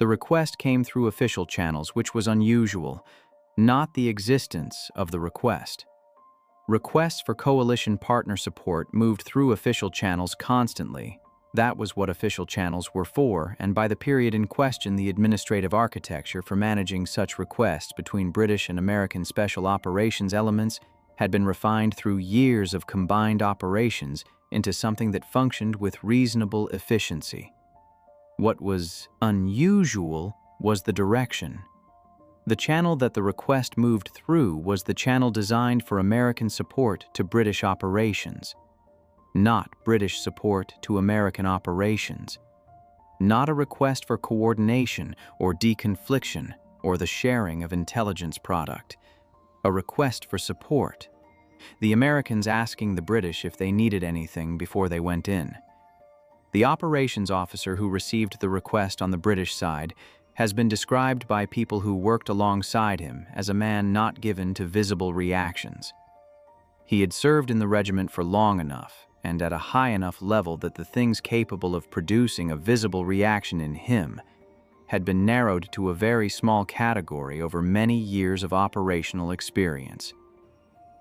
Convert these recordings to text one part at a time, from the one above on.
The request came through official channels, which was unusual, not the existence of the request. Requests for coalition partner support moved through official channels constantly. That was what official channels were for, and by the period in question, the administrative architecture for managing such requests between British and American special operations elements had been refined through years of combined operations into something that functioned with reasonable efficiency. What was unusual was the direction. The channel that the request moved through was the channel designed for American support to British operations, not British support to American operations. Not a request for coordination or deconfliction or the sharing of intelligence product. A request for support. The Americans asking the British if they needed anything before they went in. The operations officer who received the request on the British side has been described by people who worked alongside him as a man not given to visible reactions. He had served in the regiment for long enough and at a high enough level that the things capable of producing a visible reaction in him had been narrowed to a very small category over many years of operational experience.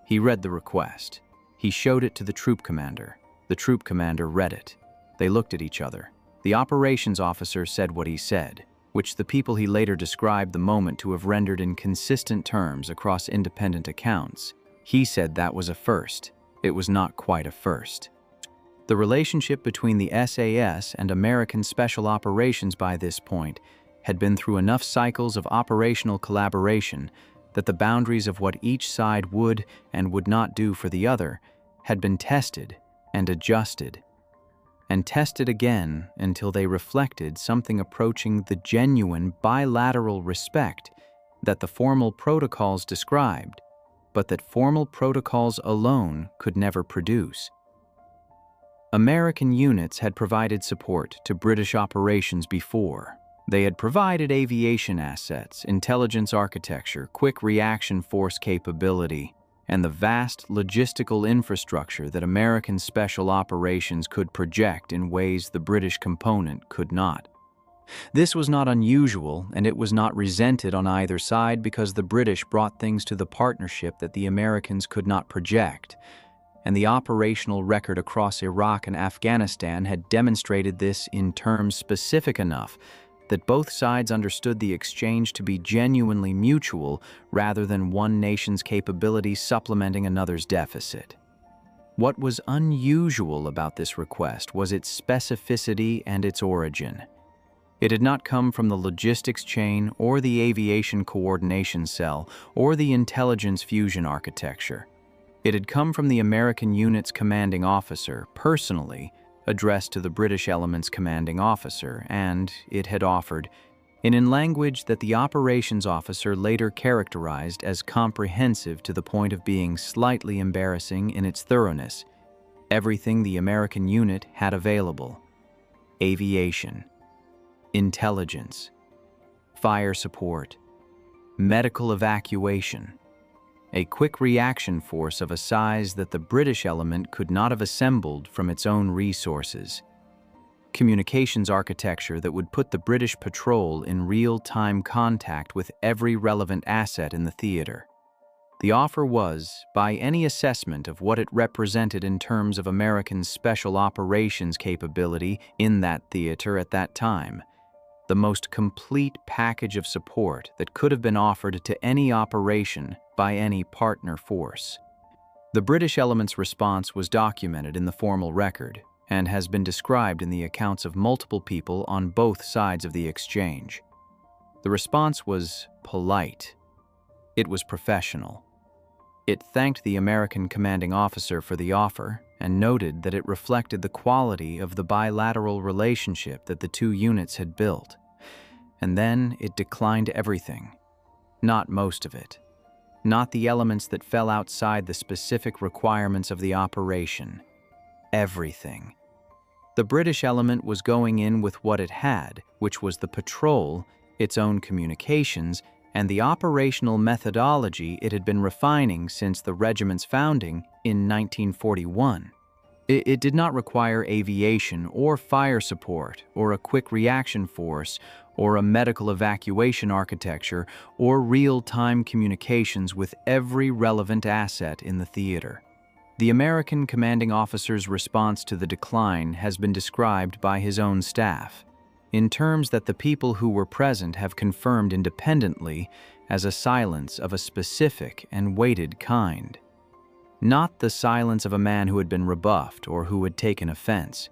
He read the request. He showed it to the troop commander. The troop commander read it. They looked at each other. The operations officer said what he said, which the people he later described the moment to have rendered in consistent terms across independent accounts. He said that was a first. It was not quite a first. The relationship between the SAS and American Special Operations by this point had been through enough cycles of operational collaboration that the boundaries of what each side would and would not do for the other had been tested and adjusted, and tested again until they reflected something approaching the genuine bilateral respect that the formal protocols described, but that formal protocols alone could never produce. American units had provided support to British operations before. They had provided aviation assets, intelligence architecture, quick reaction force capability, and the vast logistical infrastructure that American special operations could project in ways the British component could not. This was not unusual, and it was not resented on either side because the British brought things to the partnership that the Americans could not project, and the operational record across Iraq and Afghanistan had demonstrated this in terms specific enough that both sides understood the exchange to be genuinely mutual rather than one nation's capability supplementing another's deficit. What was unusual about this request was its specificity and its origin. It had not come from the logistics chain or the aviation coordination cell or the intelligence fusion architecture. It had come from the American unit's commanding officer, personally, addressed to the British element's commanding officer, and it had offered, in language that the operations officer later characterized as comprehensive to the point of being slightly embarrassing in its thoroughness, everything the American unit had available: aviation, intelligence, fire support, medical evacuation, a quick reaction force of a size that the British element could not have assembled from its own resources, communications architecture that would put the British patrol in real-time contact with every relevant asset in the theater. The offer was, by any assessment of what it represented in terms of American special operations capability in that theater at that time, the most complete package of support that could have been offered to any operation by any partner force. The British element's response was documented in the formal record and has been described in the accounts of multiple people on both sides of the exchange. The response was polite. It was professional. It thanked the American commanding officer for the offer and noted that it reflected the quality of the bilateral relationship that the two units had built. And then it declined everything. Not most of it. Not the elements that fell outside the specific requirements of the operation. Everything. The British element was going in with what it had, which was the patrol, its own communications, and the operational methodology it had been refining since the regiment's founding in 1941. It did not require aviation or fire support or a quick reaction force or a medical evacuation architecture or real-time communications with every relevant asset in the theater. The American commanding officer's response to the decline has been described by his own staff, in terms that the people who were present have confirmed independently as a silence of a specific and weighted kind. Not the silence of a man who had been rebuffed or who had taken offense.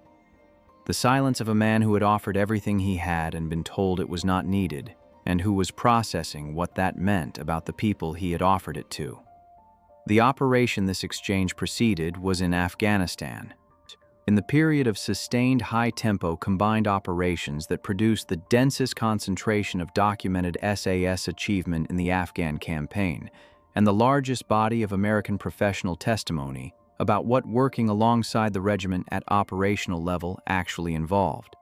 The silence of a man who had offered everything he had and been told it was not needed, and who was processing what that meant about the people he had offered it to. The operation this exchange preceded was in Afghanistan. In the period of sustained high-tempo combined operations that produced the densest concentration of documented SAS achievement in the Afghan campaign, and the largest body of American professional testimony about what working alongside the regiment at operational level actually involved.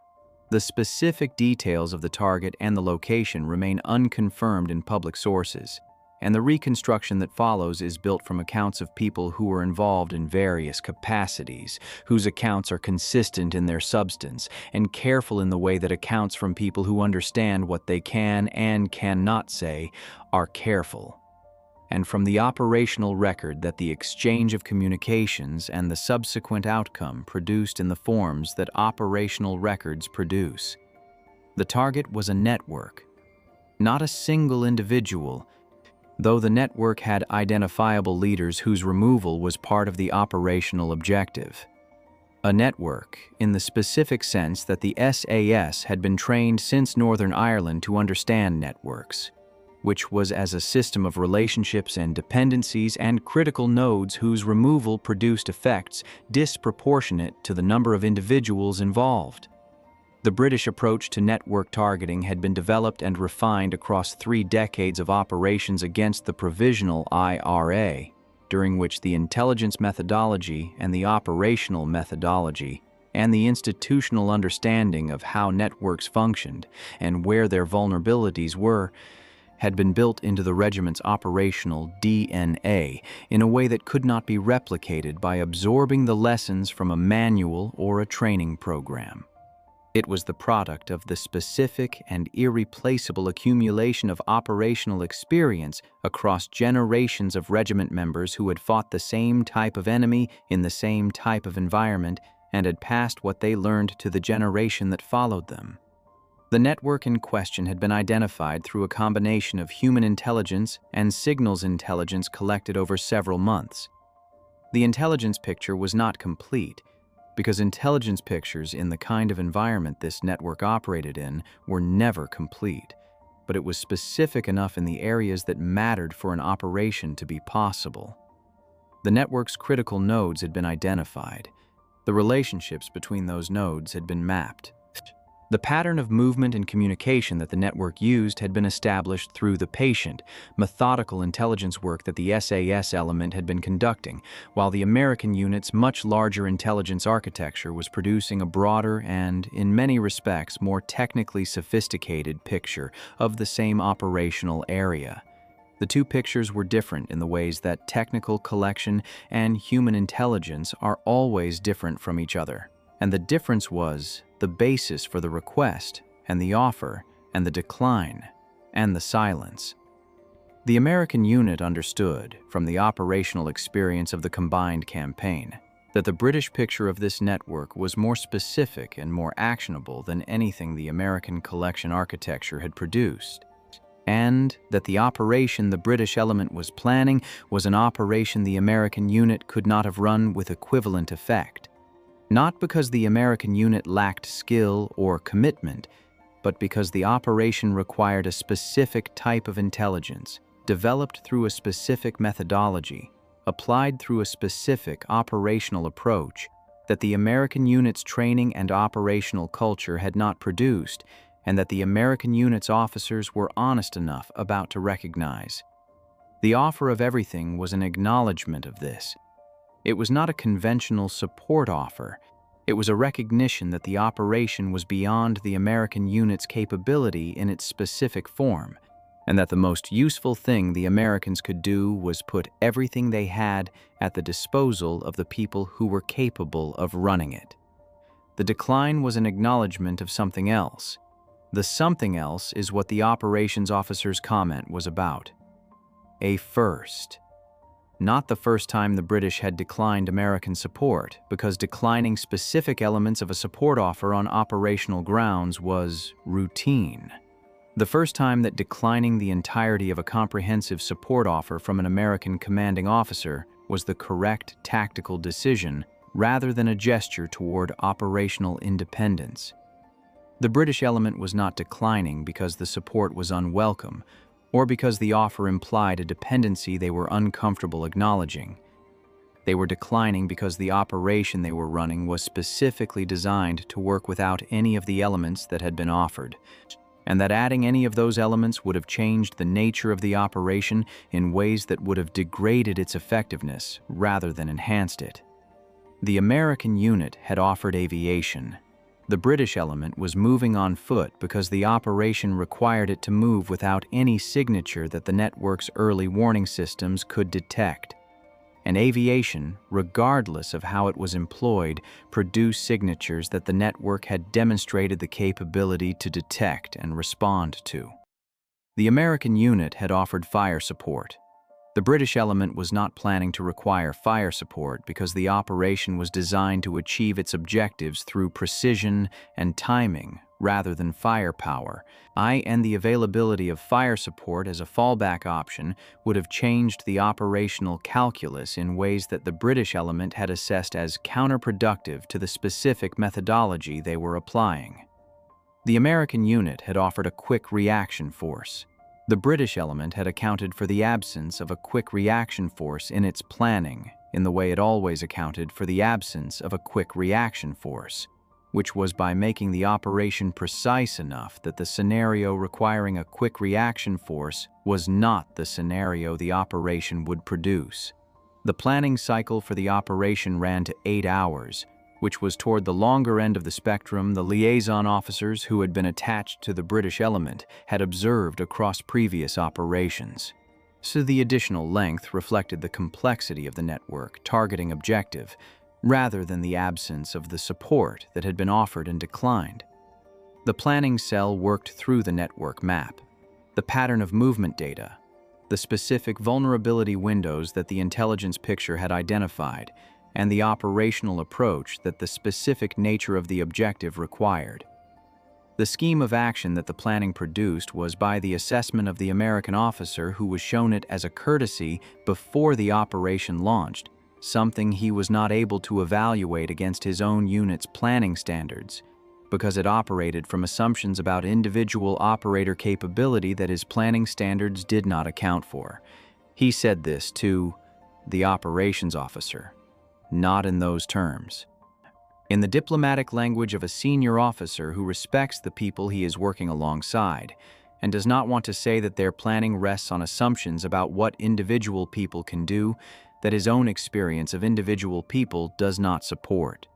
The specific details of the target and the location remain unconfirmed in public sources, and the reconstruction that follows is built from accounts of people who were involved in various capacities, whose accounts are consistent in their substance and careful in the way that accounts from people who understand what they can and cannot say are careful, and from the operational record that the exchange of communications and the subsequent outcome produced in the forms that operational records produce. The target was a network, not a single individual, though the network had identifiable leaders whose removal was part of the operational objective. A network, in the specific sense that the SAS had been trained since Northern Ireland to understand networks, which was as a system of relationships and dependencies and critical nodes whose removal produced effects disproportionate to the number of individuals involved. The British approach to network targeting had been developed and refined across 3 decades of operations against the provisional IRA, during which the intelligence methodology and the operational methodology and the institutional understanding of how networks functioned and where their vulnerabilities were had been built into the regiment's operational DNA in a way that could not be replicated by absorbing the lessons from a manual or a training program. It was the product of the specific and irreplaceable accumulation of operational experience across generations of regiment members who had fought the same type of enemy in the same type of environment and had passed what they learned to the generation that followed them. The network in question had been identified through a combination of human intelligence and signals intelligence collected over several months. The intelligence picture was not complete, because intelligence pictures in the kind of environment this network operated in were never complete, but it was specific enough in the areas that mattered for an operation to be possible. The network's critical nodes had been identified. The relationships between those nodes had been mapped. The pattern of movement and communication that the network used had been established through the patient, methodical intelligence work that the SAS element had been conducting, while the American unit's much larger intelligence architecture was producing a broader and, in many respects, more technically sophisticated picture of the same operational area. The two pictures were different in the ways that technical collection and human intelligence are always different from each other, and the difference was the basis for the request and the offer and the decline and the silence. The American unit understood, from the operational experience of the combined campaign, that the British picture of this network was more specific and more actionable than anything the American collection architecture had produced, and that the operation the British element was planning was an operation the American unit could not have run with equivalent effect. Not because the American unit lacked skill or commitment, but because the operation required a specific type of intelligence, developed through a specific methodology, applied through a specific operational approach, that the American unit's training and operational culture had not produced, and that the American unit's officers were honest enough about to recognize. The offer of everything was an acknowledgement of this. It was not a conventional support offer. It was a recognition that the operation was beyond the American unit's capability in its specific form, and that the most useful thing the Americans could do was put everything they had at the disposal of the people who were capable of running it. The decline was an acknowledgement of something else. The something else is what the operations officer's comment was about. A first. Not the first time the British had declined American support, because declining specific elements of a support offer on operational grounds was routine. The first time that declining the entirety of a comprehensive support offer from an American commanding officer was the correct tactical decision rather than a gesture toward operational independence. The British element was not declining because the support was unwelcome or because the offer implied a dependency they were uncomfortable acknowledging. They were declining because the operation they were running was specifically designed to work without any of the elements that had been offered, and that adding any of those elements would have changed the nature of the operation in ways that would have degraded its effectiveness rather than enhanced it. The American unit had offered aviation. The British element was moving on foot because the operation required it to move without any signature that the network's early warning systems could detect. And aviation, regardless of how it was employed, produced signatures that the network had demonstrated the capability to detect and respond to. The American unit had offered fire support. The British element was not planning to require fire support because the operation was designed to achieve its objectives through precision and timing rather than firepower, and the availability of fire support as a fallback option would have changed the operational calculus in ways that the British element had assessed as counterproductive to the specific methodology they were applying. The American unit had offered a quick reaction force. The British element had accounted for the absence of a quick reaction force in its planning, in the way it always accounted for the absence of a quick reaction force, which was by making the operation precise enough that the scenario requiring a quick reaction force was not the scenario the operation would produce. The planning cycle for the operation ran to 8 hours, which was toward the longer end of the spectrum the liaison officers who had been attached to the British element had observed across previous operations. So the additional length reflected the complexity of the network targeting objective, rather than the absence of the support that had been offered and declined. The planning cell worked through the network map, the pattern of movement data, the specific vulnerability windows that the intelligence picture had identified, and the operational approach that the specific nature of the objective required. The scheme of action that the planning produced was by the assessment of the American officer who was shown it as a courtesy before the operation launched, something he was not able to evaluate against his own unit's planning standards, because it operated from assumptions about individual operator capability that his planning standards did not account for. He said this to the operations officer, not in those terms. In the diplomatic language of a senior officer who respects the people he is working alongside, and does not want to say that their planning rests on assumptions about what individual people can do that his own experience of individual people does not support.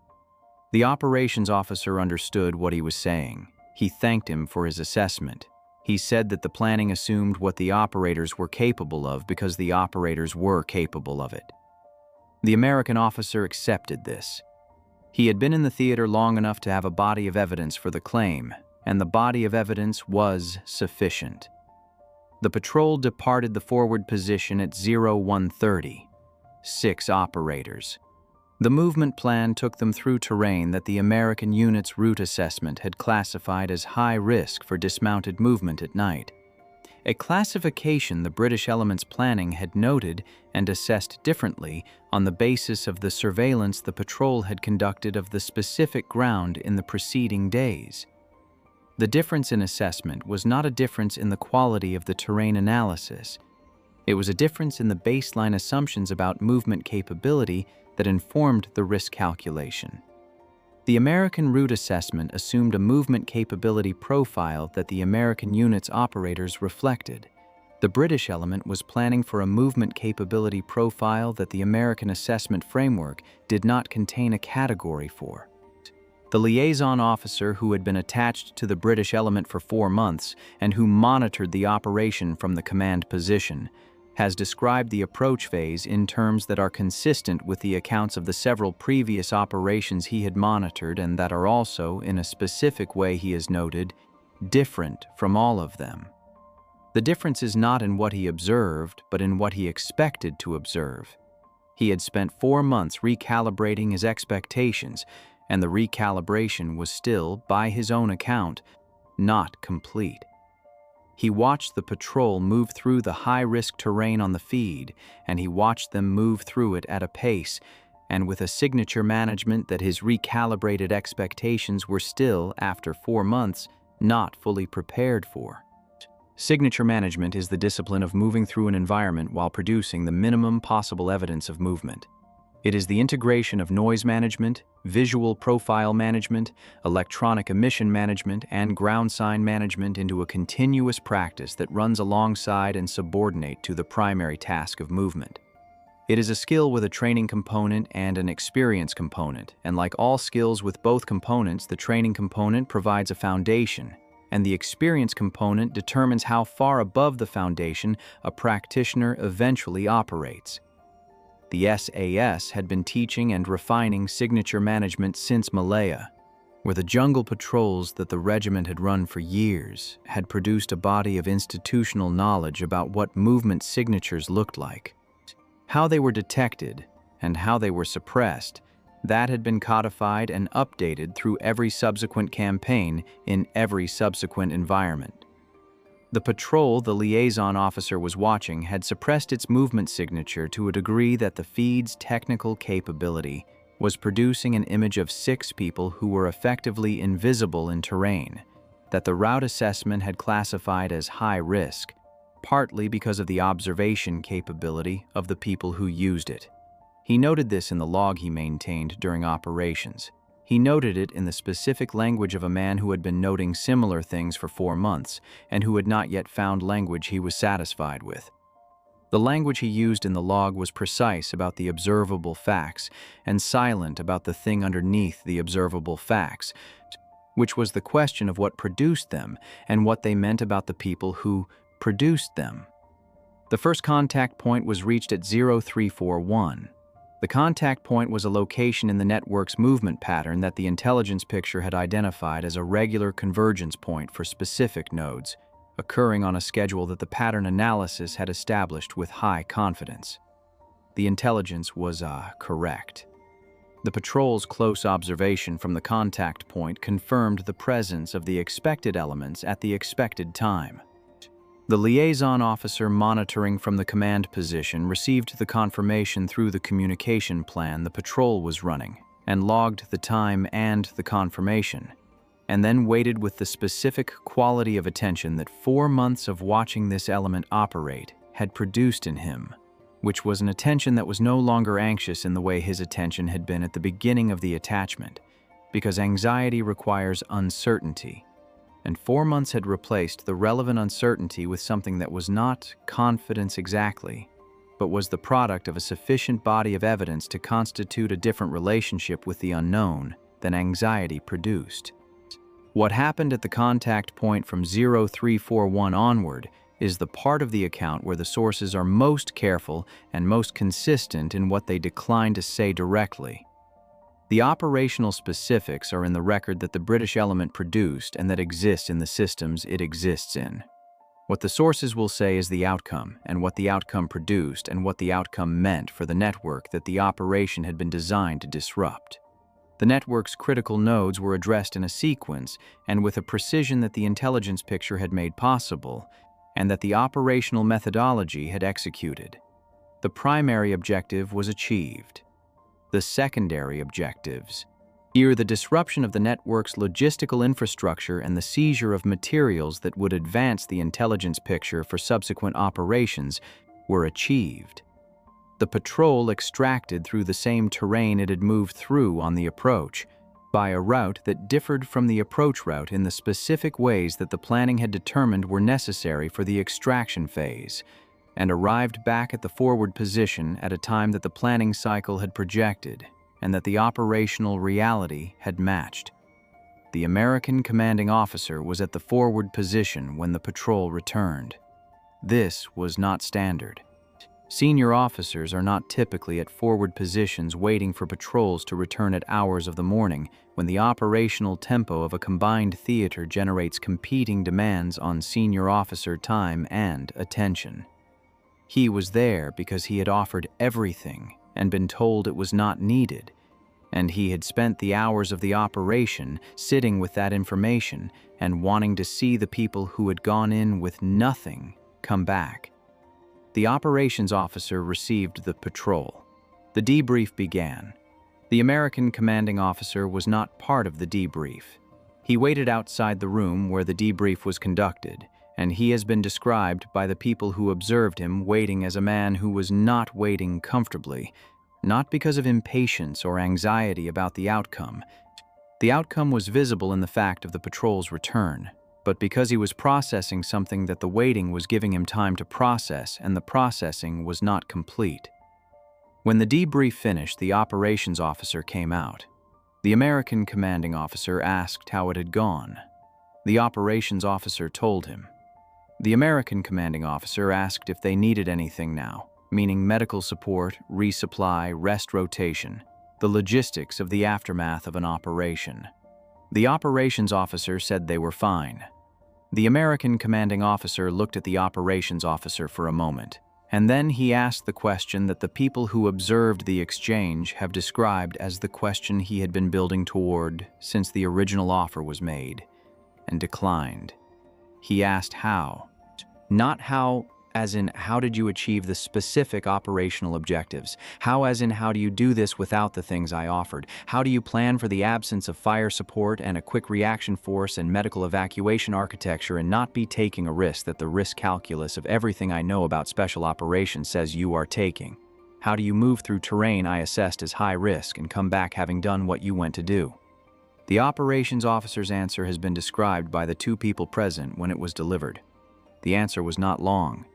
The operations officer understood what he was saying. He thanked him for his assessment. He said that the planning assumed what the operators were capable of because the operators were capable of it. The American officer accepted this. He had been in the theater long enough to have a body of evidence for the claim, and the body of evidence was sufficient. The patrol departed the forward position at 0130. 6 operators. The movement plan took them through terrain that the American unit's route assessment had classified as high risk for dismounted movement at night, a classification the British element's planning had noted and assessed differently on the basis of the surveillance the patrol had conducted of the specific ground in the preceding days. The difference in assessment was not a difference in the quality of the terrain analysis. It was a difference in the baseline assumptions about movement capability that informed the risk calculation. The American route assessment assumed a movement capability profile that the American unit's operators reflected. The British element was planning for a movement capability profile that the American assessment framework did not contain a category for. The liaison officer who had been attached to the British element for 4 months and who monitored the operation from the command position has described the approach phase in terms that are consistent with the accounts of the several previous operations he had monitored and that are also, in a specific way he has noted, different from all of them. The difference is not in what he observed, but in what he expected to observe. He had spent 4 months recalibrating his expectations, and the recalibration was still, by his own account, not complete. He watched the patrol move through the high-risk terrain on the feed, and he watched them move through it at a pace and with a signature management that his recalibrated expectations were still, after 4 months, not fully prepared for. Signature management is the discipline of moving through an environment while producing the minimum possible evidence of movement. It is the integration of noise management, visual profile management, electronic emission management, and ground sign management into a continuous practice that runs alongside and subordinate to the primary task of movement. It is a skill with a training component and an experience component, and like all skills with both components, the training component provides a foundation, and the experience component determines how far above the foundation a practitioner eventually operates. The SAS had been teaching and refining signature management since Malaya, where the jungle patrols that the regiment had run for years had produced a body of institutional knowledge about what movement signatures looked like, how they were detected, and how they were suppressed. That had been codified and updated through every subsequent campaign in every subsequent environment. The patrol the liaison officer was watching had suppressed its movement signature to a degree that the feed's technical capability was producing an image of 6 people who were effectively invisible in terrain, that the route assessment had classified as high risk, partly because of the observation capability of the people who used it. He noted this in the log he maintained during operations. He noted it in the specific language of a man who had been noting similar things for 4 months and who had not yet found language he was satisfied with. The language he used in the log was precise about the observable facts and silent about the thing underneath the observable facts, which was the question of what produced them and what they meant about the people who produced them. The first contact point was reached at 0341. The contact point was a location in the network's movement pattern that the intelligence picture had identified as a regular convergence point for specific nodes, occurring on a schedule that the pattern analysis had established with high confidence. The intelligence was correct. The patrol's close observation from the contact point confirmed the presence of the expected elements at the expected time. The liaison officer monitoring from the command position received the confirmation through the communication plan the patrol was running and logged the time and the confirmation, and then waited with the specific quality of attention that 4 months of watching this element operate had produced in him, which was an attention that was no longer anxious in the way his attention had been at the beginning of the attachment, because anxiety requires uncertainty. And 4 months had replaced the relevant uncertainty with something that was not confidence exactly, but was the product of a sufficient body of evidence to constitute a different relationship with the unknown than anxiety produced. What happened at the contact point from 0341 onward is the part of the account where the sources are most careful and most consistent in what they decline to say directly. The operational specifics are in the record that the British element produced and that exist in the systems it exists in. What the sources will say is the outcome, and what the outcome produced, and what the outcome meant for the network that the operation had been designed to disrupt. The network's critical nodes were addressed in a sequence and with a precision that the intelligence picture had made possible, and that the operational methodology had executed. The primary objective was achieved. The secondary objectives, here the disruption of the network's logistical infrastructure and the seizure of materials that would advance the intelligence picture for subsequent operations, were achieved. The patrol extracted through the same terrain it had moved through on the approach, by a route that differed from the approach route in the specific ways that the planning had determined were necessary for the extraction phase, and arrived back at the forward position at a time that the planning cycle had projected and that the operational reality had matched. The American commanding officer was at the forward position when the patrol returned. This was not standard. Senior officers are not typically at forward positions waiting for patrols to return at hours of the morning when the operational tempo of a combined theater generates competing demands on senior officer time and attention. He was there because he had offered everything and been told it was not needed, and he had spent the hours of the operation sitting with that information and wanting to see the people who had gone in with nothing come back. The operations officer received the patrol. The debrief began. The American commanding officer was not part of the debrief. He waited outside the room where the debrief was conducted, and he has been described by the people who observed him waiting as a man who was not waiting comfortably, not because of impatience or anxiety about the outcome. The outcome was visible in the fact of the patrol's return, but because he was processing something that the waiting was giving him time to process, and the processing was not complete. When the debrief finished, the operations officer came out. The American commanding officer asked how it had gone. The operations officer told him. The American commanding officer asked if they needed anything now, meaning medical support, resupply, rest rotation, the logistics of the aftermath of an operation. The operations officer said they were fine. The American commanding officer looked at the operations officer for a moment, and then he asked the question that the people who observed the exchange have described as the question he had been building toward since the original offer was made, and declined. He asked how. Not how as in how did you achieve the specific operational objectives? How as in how do you do this without the things I offered? How do you plan for the absence of fire support and a quick reaction force and medical evacuation architecture and not be taking a risk that the risk calculus of everything I know about special operations says you are taking? How do you move through terrain I assessed as high risk and come back having done what you went to do? The operations officer's answer has been described by the two people present when it was delivered. The answer was not long.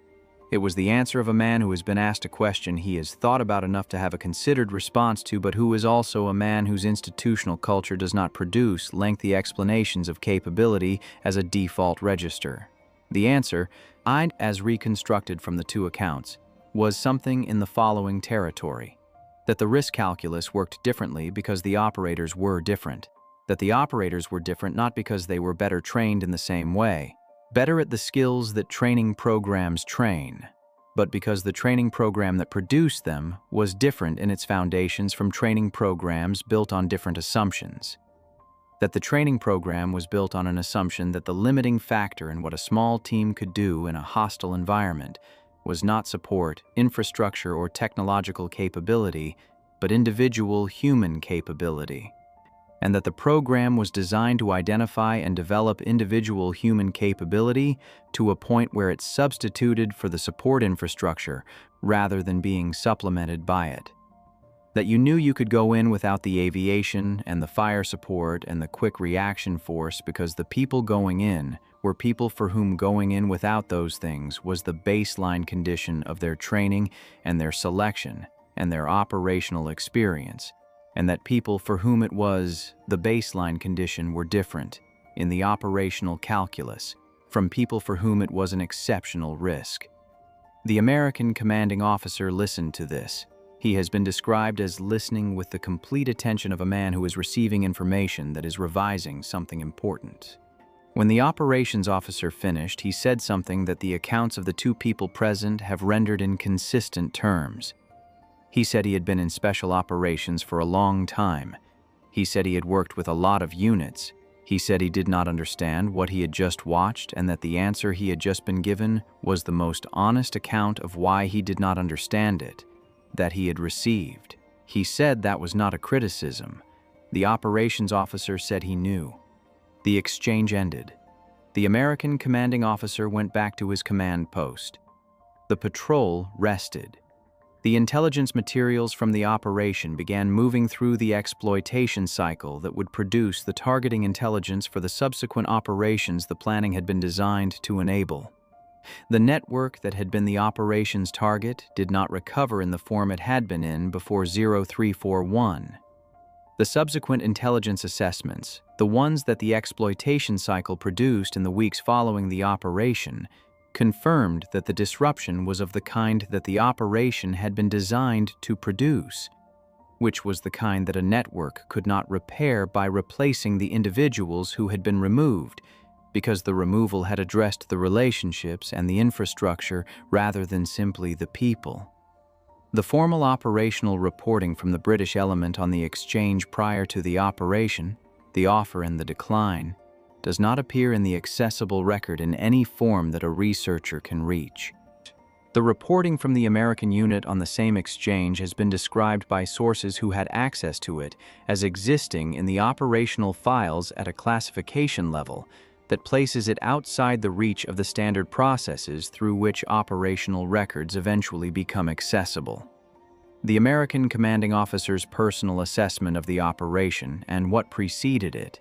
It was the answer of a man who has been asked a question he has thought about enough to have a considered response to, but who is also a man whose institutional culture does not produce lengthy explanations of capability as a default register. The answer, as reconstructed from the two accounts, was something in the following territory: that the risk calculus worked differently because the operators were different. That the operators were different not because they were better trained in the same way, better at the skills that training programs train, but because the training program that produced them was different in its foundations from training programs built on different assumptions. That the training program was built on an assumption that the limiting factor in what a small team could do in a hostile environment was not support, infrastructure, or technological capability, but individual human capability. And that the program was designed to identify and develop individual human capability to a point where it substituted for the support infrastructure rather than being supplemented by it. That you knew you could go in without the aviation and the fire support and the quick reaction force because the people going in were people for whom going in without those things was the baseline condition of their training and their selection and their operational experience, and that people for whom it was the baseline condition were different in the operational calculus from people for whom it was an exceptional risk. The American commanding officer listened to this. He has been described as listening with the complete attention of a man who is receiving information that is revising something important. When the operations officer finished, he said something that the accounts of the two people present have rendered in consistent terms. He said he had been in special operations for a long time. He said he had worked with a lot of units. He said he did not understand what he had just watched and that the answer he had just been given was the most honest account of why he did not understand it that he had received. He said that was not a criticism. The operations officer said he knew. The exchange ended. The American commanding officer went back to his command post. The patrol rested. The intelligence materials from the operation began moving through the exploitation cycle that would produce the targeting intelligence for the subsequent operations the planning had been designed to enable. The network that had been the operation's target did not recover in the form it had been in before 0341. The subsequent intelligence assessments, the ones that the exploitation cycle produced in the weeks following the operation, confirmed that the disruption was of the kind that the operation had been designed to produce, which was the kind that a network could not repair by replacing the individuals who had been removed, because the removal had addressed the relationships and the infrastructure rather than simply the people. The formal operational reporting from the British element on the exchange prior to the operation, the offer and the decline, does not appear in the accessible record in any form that a researcher can reach. The reporting from the American unit on the same exchange has been described by sources who had access to it as existing in the operational files at a classification level that places it outside the reach of the standard processes through which operational records eventually become accessible. The American commanding officer's personal assessment of the operation and what preceded it,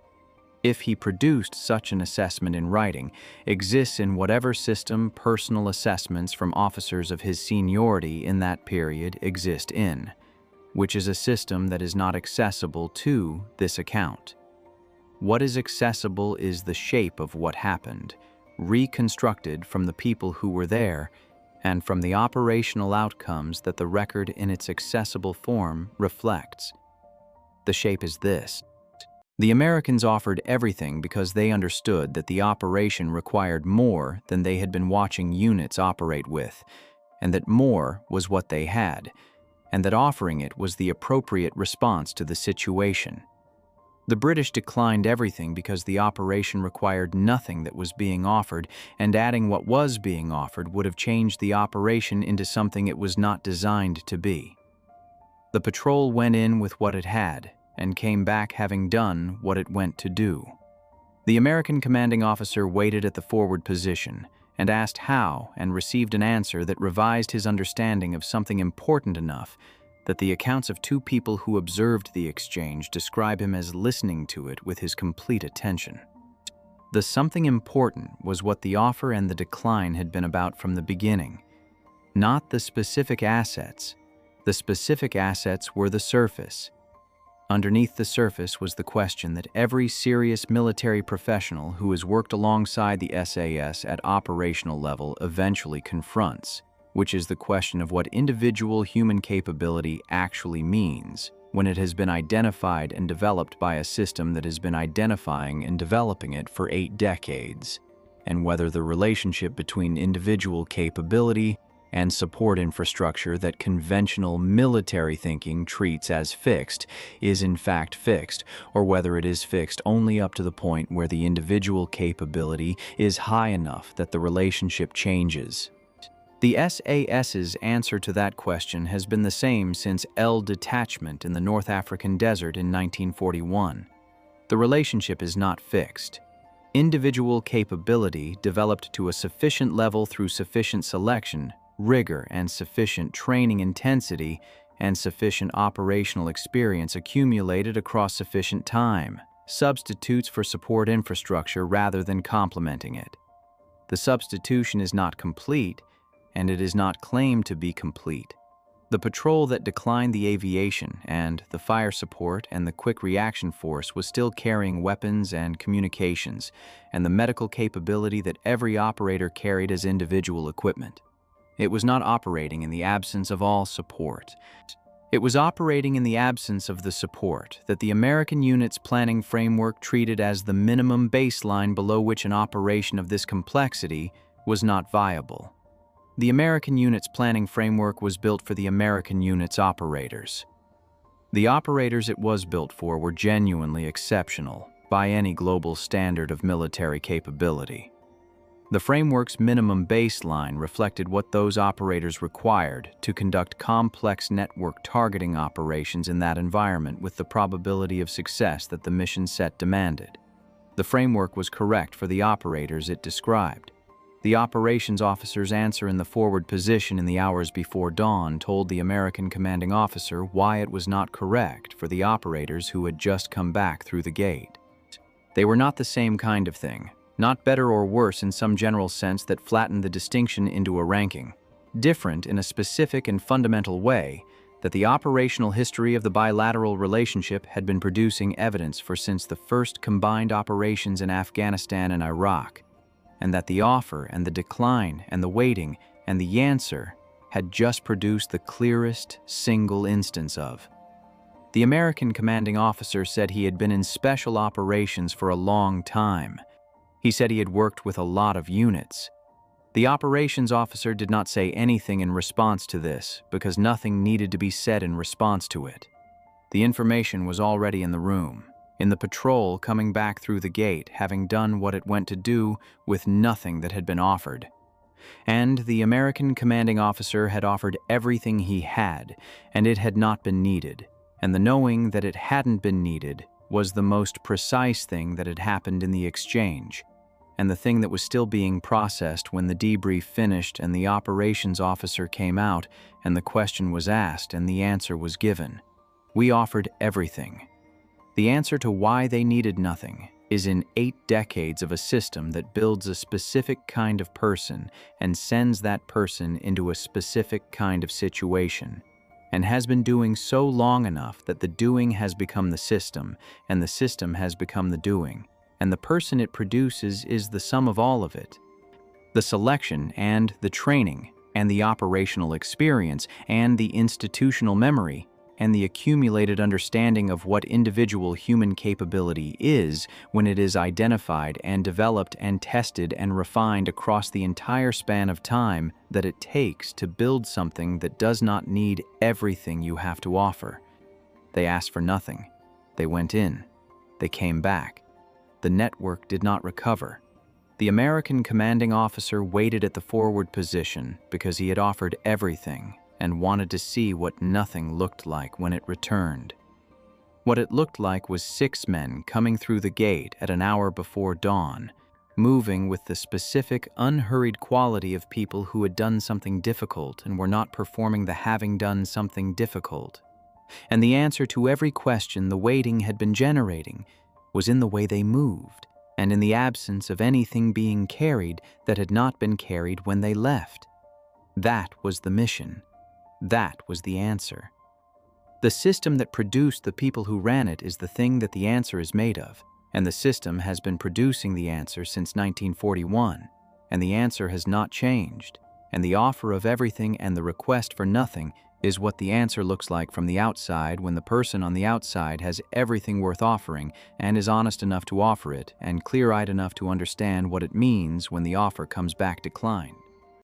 if he produced such an assessment in writing, exists in whatever system personal assessments from officers of his seniority in that period exist in, which is a system that is not accessible to this account. What is accessible is the shape of what happened, reconstructed from the people who were there and from the operational outcomes that the record in its accessible form reflects. The shape is this. The Americans offered everything because they understood that the operation required more than they had been watching units operate with, and that more was what they had, and that offering it was the appropriate response to the situation. The British declined everything because the operation required nothing that was being offered, and adding what was being offered would have changed the operation into something it was not designed to be. The patrol went in with what it had, and came back having done what it went to do. The American commanding officer waited at the forward position and asked how, and received an answer that revised his understanding of something important enough that the accounts of two people who observed the exchange describe him as listening to it with his complete attention. The something important was what the offer and the decline had been about from the beginning, not the specific assets. The specific assets were the surface. Underneath the surface was the question that every serious military professional who has worked alongside the SAS at operational level eventually confronts, which is the question of what individual human capability actually means when it has been identified and developed by a system that has been identifying and developing it for 8 decades, and whether the relationship between individual capability and support infrastructure that conventional military thinking treats as fixed is in fact fixed, or whether it is fixed only up to the point where the individual capability is high enough that the relationship changes. The SAS's answer to that question has been the same since L detachment in the North African desert in 1941. The relationship is not fixed. Individual capability developed to a sufficient level through sufficient selection, rigor, and sufficient training intensity and sufficient operational experience accumulated across sufficient time substitutes for support infrastructure rather than complementing it. The substitution is not complete, and it is not claimed to be complete. The patrol that declined the aviation and the fire support and the quick reaction force was still carrying weapons and communications and the medical capability that every operator carried as individual equipment. It was not operating in the absence of all support. It was operating in the absence of the support that the American unit's planning framework treated as the minimum baseline below which an operation of this complexity was not viable. The American unit's planning framework was built for the American unit's operators. The operators it was built for were genuinely exceptional by any global standard of military capability. The framework's minimum baseline reflected what those operators required to conduct complex network targeting operations in that environment with the probability of success that the mission set demanded. The framework was correct for the operators it described. The operations officer's answer in the forward position in the hours before dawn told the American commanding officer why it was not correct for the operators who had just come back through the gate. They were not the same kind of thing, not better or worse in some general sense that flattened the distinction into a ranking. Different in a specific and fundamental way, that the operational history of the bilateral relationship had been producing evidence for since the first combined operations in Afghanistan and Iraq, and that the offer and the decline and the waiting and the answer had just produced the clearest single instance of. The American commanding officer said he had been in special operations for a long time. He said he had worked with a lot of units. The operations officer did not say anything in response to this because nothing needed to be said in response to it. The information was already in the room, in the patrol coming back through the gate, having done what it went to do with nothing that had been offered. And the American commanding officer had offered everything he had, and it had not been needed. And the knowing that it hadn't been needed was the most precise thing that had happened in the exchange, and the thing that was still being processed when the debrief finished and the operations officer came out and the question was asked and the answer was given. We offered everything. The answer to why they needed nothing is in 8 decades of a system that builds a specific kind of person and sends that person into a specific kind of situation, and has been doing so long enough that the doing has become the system and the system has become the doing, and the person it produces is the sum of all of it. The selection and the training and the operational experience and the institutional memory and the accumulated understanding of what individual human capability is when it is identified and developed and tested and refined across the entire span of time that it takes to build something that does not need everything you have to offer. They asked for nothing. They went in. They came back. The network did not recover. The American commanding officer waited at the forward position because he had offered everything and wanted to see what nothing looked like when it returned. What it looked like was 6 men coming through the gate at an hour before dawn, moving with the specific, unhurried quality of people who had done something difficult and were not performing the having done something difficult. And the answer to every question the waiting had been generating was in the way they moved, and in the absence of anything being carried that had not been carried when they left. That was the mission. That was the answer. The system that produced the people who ran it is the thing that the answer is made of, and the system has been producing the answer since 1941, and the answer has not changed, and the offer of everything and the request for nothing is what the answer looks like from the outside when the person on the outside has everything worth offering and is honest enough to offer it and clear-eyed enough to understand what it means when the offer comes back declined.